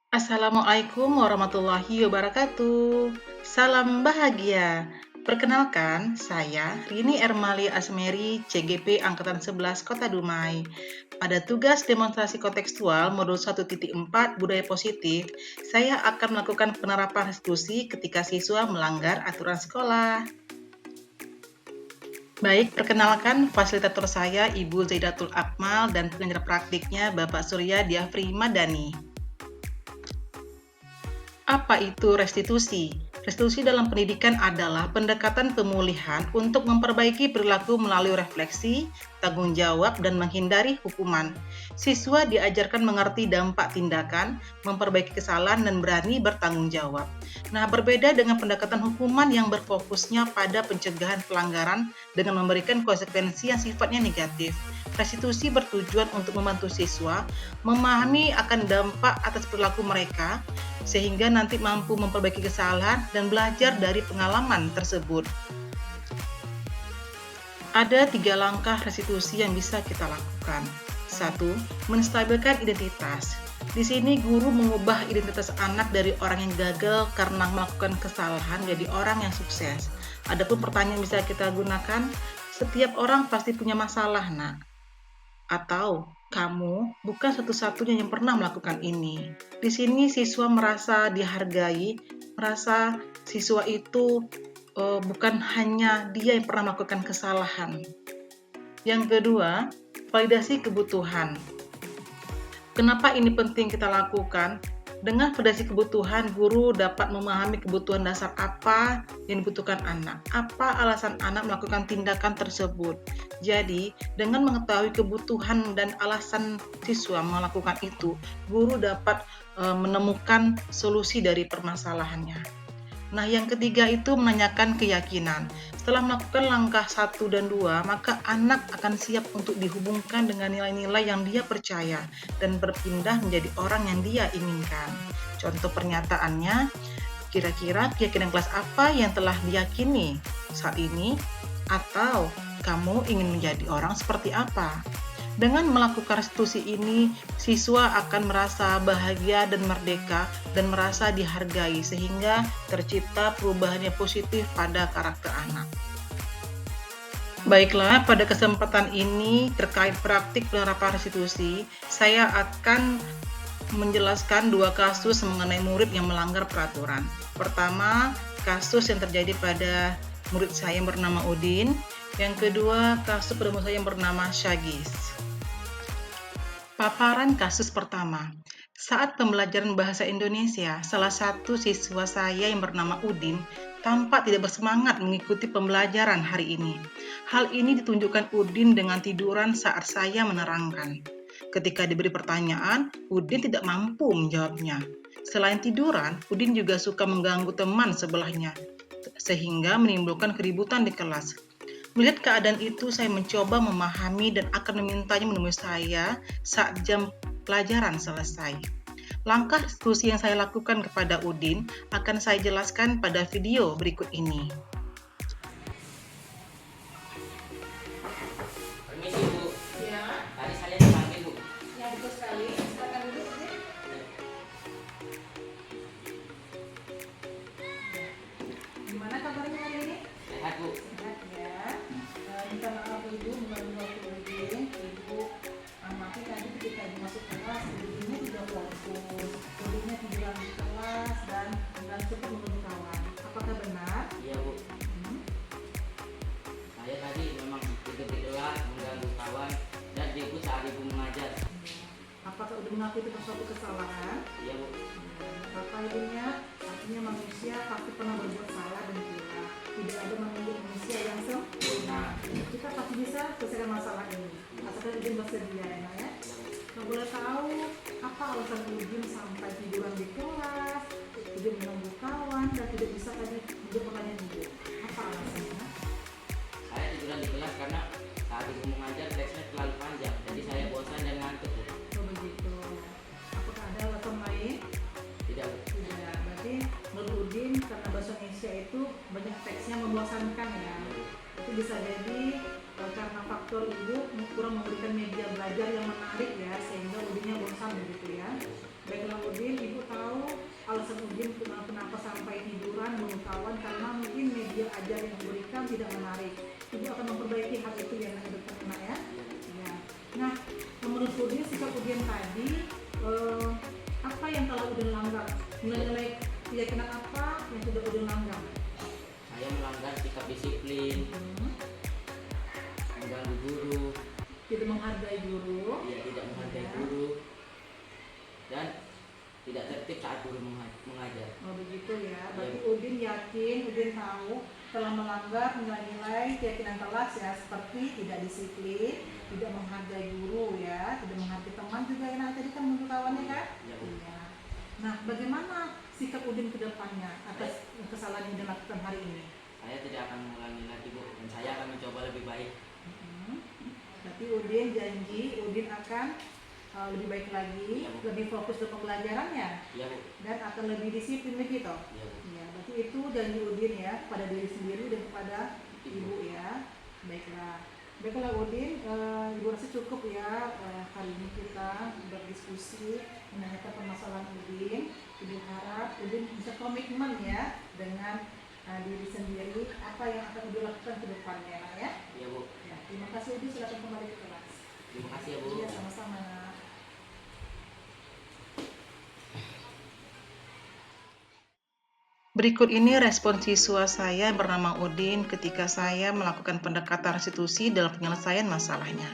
Assalamualaikum warahmatullahi wabarakatuh. Salam bahagia. Perkenalkan, saya Rini Ermali Asmeri, CGP Angkatan 11 Kota Dumai. Pada tugas demonstrasi kontekstual modul 1.4 Budaya Positif, saya akan melakukan penerapan restitusi ketika siswa melanggar aturan sekolah. Baik, perkenalkan fasilitator saya Ibu Zaidatul Akmal dan pengajar praktiknya Bapak Surya Diafri Madani. Apa itu restitusi? Restitusi dalam pendidikan adalah pendekatan pemulihan untuk memperbaiki perilaku melalui refleksi, tanggung jawab, dan menghindari hukuman. Siswa diajarkan mengerti dampak tindakan, memperbaiki kesalahan, dan berani bertanggung jawab. Nah, berbeda dengan pendekatan hukuman yang berfokusnya pada pencegahan pelanggaran dengan memberikan konsekuensi yang sifatnya negatif. Restitusi bertujuan untuk membantu siswa memahami akan dampak atas perilaku mereka, sehingga nanti mampu memperbaiki kesalahan dan belajar dari pengalaman tersebut. Ada 3 langkah restitusi yang bisa kita lakukan. 1. Menstabilkan identitas. Di sini guru mengubah identitas anak dari orang yang gagal karena melakukan kesalahan jadi orang yang sukses. Adapun pertanyaan yang bisa kita gunakan, setiap orang pasti punya masalah, nak. Atau kamu bukan satu-satunya yang pernah melakukan ini. Di sini siswa merasa dihargai, merasa siswa itu bukan hanya dia yang pernah melakukan kesalahan. Yang kedua, validasi kebutuhan. Kenapa ini penting kita lakukan? Dengan validasi kebutuhan, guru dapat memahami kebutuhan dasar apa yang dibutuhkan anak, apa alasan anak melakukan tindakan tersebut. Jadi, dengan mengetahui kebutuhan dan alasan siswa melakukan itu, guru dapat menemukan solusi dari permasalahannya. Nah, yang ketiga itu menanyakan keyakinan. Setelah melakukan langkah 1 dan 2, maka anak akan siap untuk dihubungkan dengan nilai-nilai yang dia percaya dan berpindah menjadi orang yang dia inginkan. Contoh pernyataannya, kira-kira keyakinan kelas apa yang telah diyakini saat ini? Atau kamu ingin menjadi orang seperti apa? Dengan melakukan restitusi ini, siswa akan merasa bahagia dan merdeka dan merasa dihargai sehingga tercipta perubahan yang positif pada karakter anak. Baiklah, pada kesempatan ini terkait praktik penerapan restitusi, saya akan menjelaskan 2 kasus mengenai murid yang melanggar peraturan. Pertama, kasus yang terjadi pada murid saya yang bernama Udin. Yang kedua, kasus pada murid saya yang bernama Syagis. Paparan kasus pertama. Saat pembelajaran bahasa Indonesia, salah satu siswa saya yang bernama Udin tampak tidak bersemangat mengikuti pembelajaran hari ini. Hal ini ditunjukkan Udin dengan tiduran saat saya menerangkan. Ketika diberi pertanyaan, Udin tidak mampu menjawabnya. Selain tiduran, Udin juga suka mengganggu teman sebelahnya, sehingga menimbulkan keributan di kelas. Melihat keadaan itu, saya mencoba memahami dan akan memintanya menemui saya saat jam pelajaran selesai. Langkah restitusi yang saya lakukan kepada Udin akan saya jelaskan pada video berikut ini. Permisi, Bu. Ya, Tadi saya dipanggil, Bu. ya betul sekali. Silakan duduk, Udin. Gimana kabarnya hari ini? Sehat, Bu. Sehat ya. Minta maaf Ibu mengganggu waktu Udin. Ibu amati tadi ketika Ibu masuk kelas, Udinnya tidak fokus, Udinnya tiduran di kelas dan cepat mengganggu kawan. Apakah benar? Iya, Bu. Saya tadi memang tidur di kelas, mengganggu kawan, dan Ibu saat Ibu mengajar. Apakah Udin mengakui itu suatu kesalahan? Iya, Bu. Bapak Ibunya artinya manusia pasti pernah berbuat salah dan hilang. Tidak ada manusia yang sempurna. Kita pasti bisa selesaikan masalah ini. Asalkan Udin bersedia ya, Nak, ya. Nah, boleh tahu apa alasan Udin sampai tiduran di kelas, Udin mengganggu kawan dan tidak bisa tadi menjawab pertanyaan Ibu. Apa alasannya? Saya tiduran di kelas karena saat Ibu mengajar teksnya terlalu panjang, jadi saya bosan dan ngantuk, Bu. Oh begitu. Apakah ada alasan lain? Tidak, Bu. Tidak. Berarti menurut Udin karena bahasa Indonesia itu banyak teksnya membosankan ya. Itu bisa jadi karena faktor Ibu kurang memberikan media belajar begitu ya. Baiklah Udin, Ibu tahu alasan Udin kenapa sampai tiduran menunggu kawan karena mungkin media ajar yang diberikan tidak menarik. Ibu akan memperbaiki hal itu ya nak depan nak ya. Ya. Nah, menurut Udin sikap Udin tadi apa yang telah Udin langgar? Nilai-nilai keyakinan apa yang sudah Udin langgar? Saya melanggar sikap disiplin, mengganggu guru, Tidak menghargai guru. tidak menghargai guru, dan tidak tertib saat guru mengajar. Oh begitu ya. Berarti Udin yakin, Udin tahu telah melanggar nilai-nilai keyakinan kelas ya, seperti tidak disiplin, tidak menghargai guru ya, tidak menghargai teman juga ya. Nah, tadi kan menurut kawannya kan? Ya, Bu. Iya. Nah, bagaimana sikap Udin ke depannya atas kesalahan yang dilakukan hari ini? Saya tidak akan mengulangi lagi, Bu, dan saya akan mencoba lebih baik. Berarti Udin janji Udin akan lebih baik lagi, lebih fokus ke pembelajarannya, Iya, Bu. dan akan lebih disiplin begitu. Iya, Bu. Ya, berarti itu janji Udin ya kepada diri sendiri dan kepada Ibu ya. Baiklah Udin, Ibu rasa cukup ya hari ini kita berdiskusi menanyakan permasalahan Udin. Ibu harap Udin bisa komitmen ya dengan diri sendiri apa yang akan Udin lakukan ke depannya ya. Iya, Bu. Ya, terima kasih Udin, silakan kembali ke kelas. Terima kasih ya, Bu. Iya, sama-sama. Berikut ini respon siswa saya yang bernama Udin ketika saya melakukan pendekatan restitusi dalam penyelesaian masalahnya.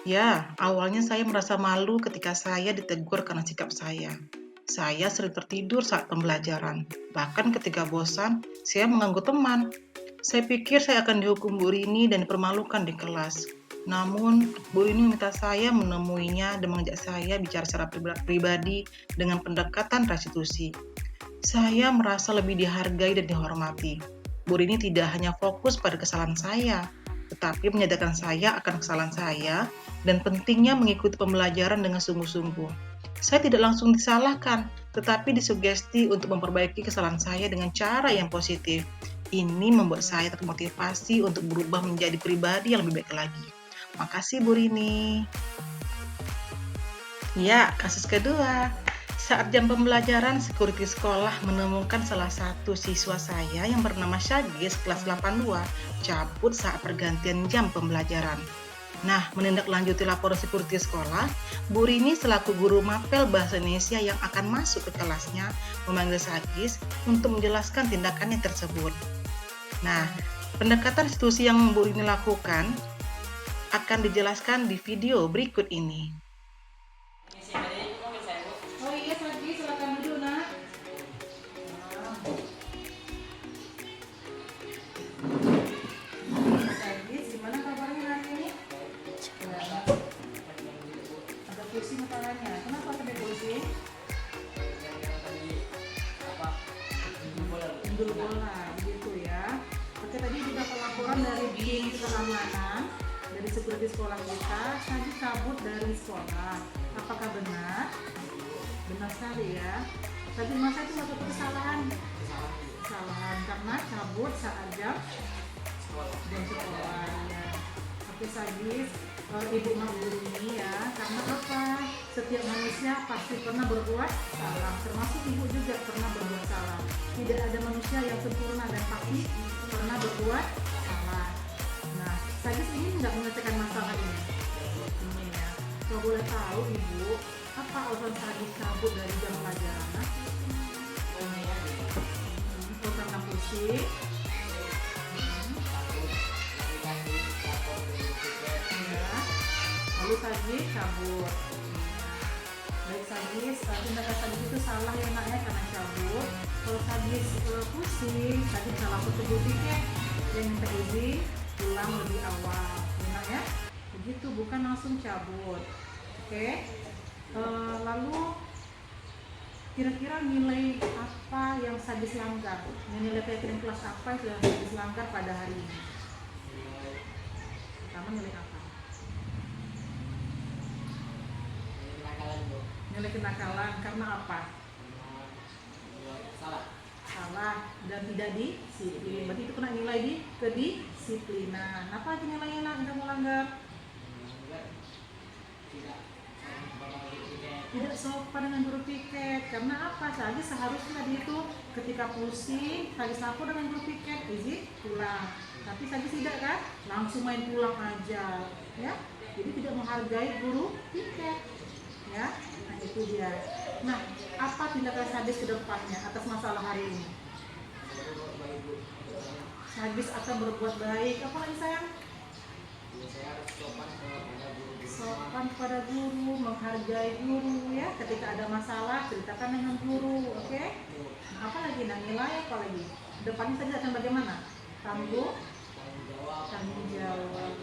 Ya, awalnya saya merasa malu ketika saya ditegur karena sikap saya. Saya sering tertidur saat pembelajaran. Bahkan ketika bosan, saya mengganggu teman. Saya pikir saya akan dihukum Bu Rini dan dipermalukan di kelas. Namun, Bu Rini meminta saya menemuinya dan mengajak saya bicara secara pribadi dengan pendekatan restitusi. Saya merasa lebih dihargai dan dihormati. Bu Rini tidak hanya fokus pada kesalahan saya, tetapi menyadarkan saya akan kesalahan saya dan pentingnya mengikuti pembelajaran dengan sungguh-sungguh. Saya tidak langsung disalahkan, tetapi disugesti untuk memperbaiki kesalahan saya dengan cara yang positif. Ini membuat saya termotivasi untuk berubah menjadi pribadi yang lebih baik lagi. Makasih Bu Rini. Ya, kasus kedua. Saat jam pembelajaran, security sekolah menemukan salah satu siswa saya yang bernama Syagis kelas 82 cabut saat pergantian jam pembelajaran. Nah, menindaklanjuti laporan security sekolah, Bu Rini selaku guru mapel bahasa Indonesia yang akan masuk ke kelasnya memanggil Syagis untuk menjelaskan tindakannya tersebut. Nah, pendekatan restitusi yang Bu Rini lakukan akan dijelaskan di video berikut ini. Oh iya, Syagis, silakan duduk, Nak. Syagis, gimana kabarnya hari ini? Agak pusing kepalanya. Kenapa sampai pusing? Dulu bola, begitu ya. Oke, tadi juga pelaporan dari tim keamanan dari security sekolah kita, tadi cabut dari sekolah. Apakah benar? Benar sekali ya. Tapi masa itu satu kesalahan karena cabut saat jam sekolah ya. Oke Syagis, Ibu maklumi ya, karena apa? Setiap manusia pasti pernah berbuat salah, termasuk Ibu juga pernah berbuat salah. Tidak ada manusia yang sempurna dan pasti pernah berbuat salah. Nah, Syagis ini nggak menyelesaikan masalah ini ya. Kalau boleh tahu Ibu, apa alasan Syagis cabut dari jam pelajaran? Karena pusing. Lalu Syagis cabut. Baik Syagis, tindakan Syagis itu salah ya nak ya karena cabut. Kalau Syagis pusing, Syagis salah tersebut tiket yang minta izin pulang lebih awal, benar ya? Begitu, bukan langsung cabut. Oke. Lalu kira-kira nilai apa yang Syagis langgar? Nilai keyakinan kelas apa yang Syagis langgar pada hari ini? Pertama nilai apa? Nilai kenakalan karena apa? Salah dan tidak disiplin. Berarti itu kena nilai di kedisiplinan. Apa aja nilainya yang kamu langgar? Tidak sopan dengan guru piket. Karena apa? Sadis seharusnya tadi itu ketika pusing, Sadis lapor dengan guru piket, izin pulang. Tapi Sadis tidak kan? Langsung main pulang aja, ya. Jadi tidak menghargai guru piket, ya. Nah itu dia. Nah, apa tindakan Sadis ke depannya atas masalah hari ini? Sadis akan berbuat baik. Apa lagi sayang? Saya harus sopan kepada guru. Sopan kepada guru, menghargai guru, ya. Ketika ada masalah ceritakan dengan guru, oke? Nah, apa lagi? Nah, nilai apa lagi? Depannya saja akan bagaimana? Tanggung jawab,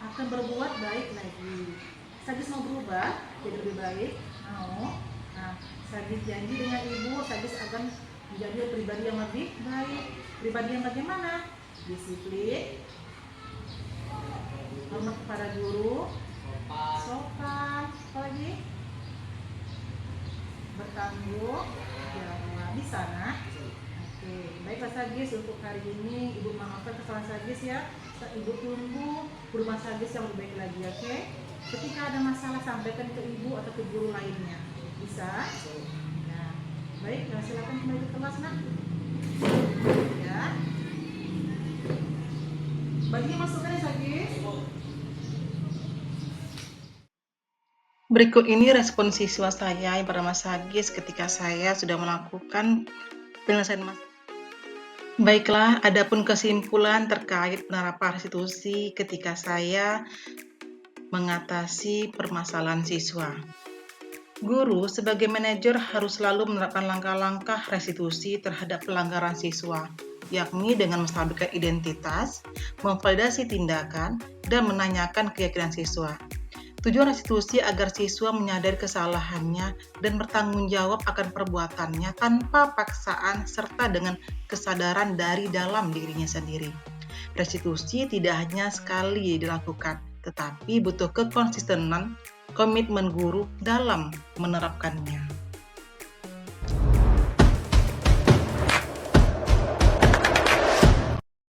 akan berbuat baik lagi. Sadis mau berubah jadi lebih baik, mau. Nah, Sadis janji dengan ibu, Sadis akan menjadi pribadi yang lebih baik. Pribadi yang bagaimana? Disiplin, hormat kepada guru, sopan, apa lagi? Bertanggung jawab. Di sana. Oke, baiklah Sagis, untuk hari ini Ibu maafkan kesalahan Sagis ya. Ibu tunggu perubahan Sagis yang lebih baik lagi, oke? Ketika ada masalah sampaikan ke Ibu atau ke guru lainnya. Bisa? Nah, baik, silakan kembali ke kelas, nak. Ya. Bagi masukan ya Sagis. Berikut ini respon siswa saya yang bernama Sagis ketika saya sudah melakukan penyelesaian masalah. Baiklah, adapun kesimpulan terkait penerapan restitusi ketika saya mengatasi permasalahan siswa. Guru sebagai manajer harus selalu menerapkan langkah-langkah restitusi terhadap pelanggaran siswa, yakni dengan menstabilkan identitas, memvalidasi tindakan, dan menanyakan keyakinan siswa. Tujuan restitusi agar siswa menyadari kesalahannya dan bertanggung jawab akan perbuatannya tanpa paksaan serta dengan kesadaran dari dalam dirinya sendiri. Restitusi tidak hanya sekali dilakukan, tetapi butuh kekonsistenan, komitmen guru dalam menerapkannya.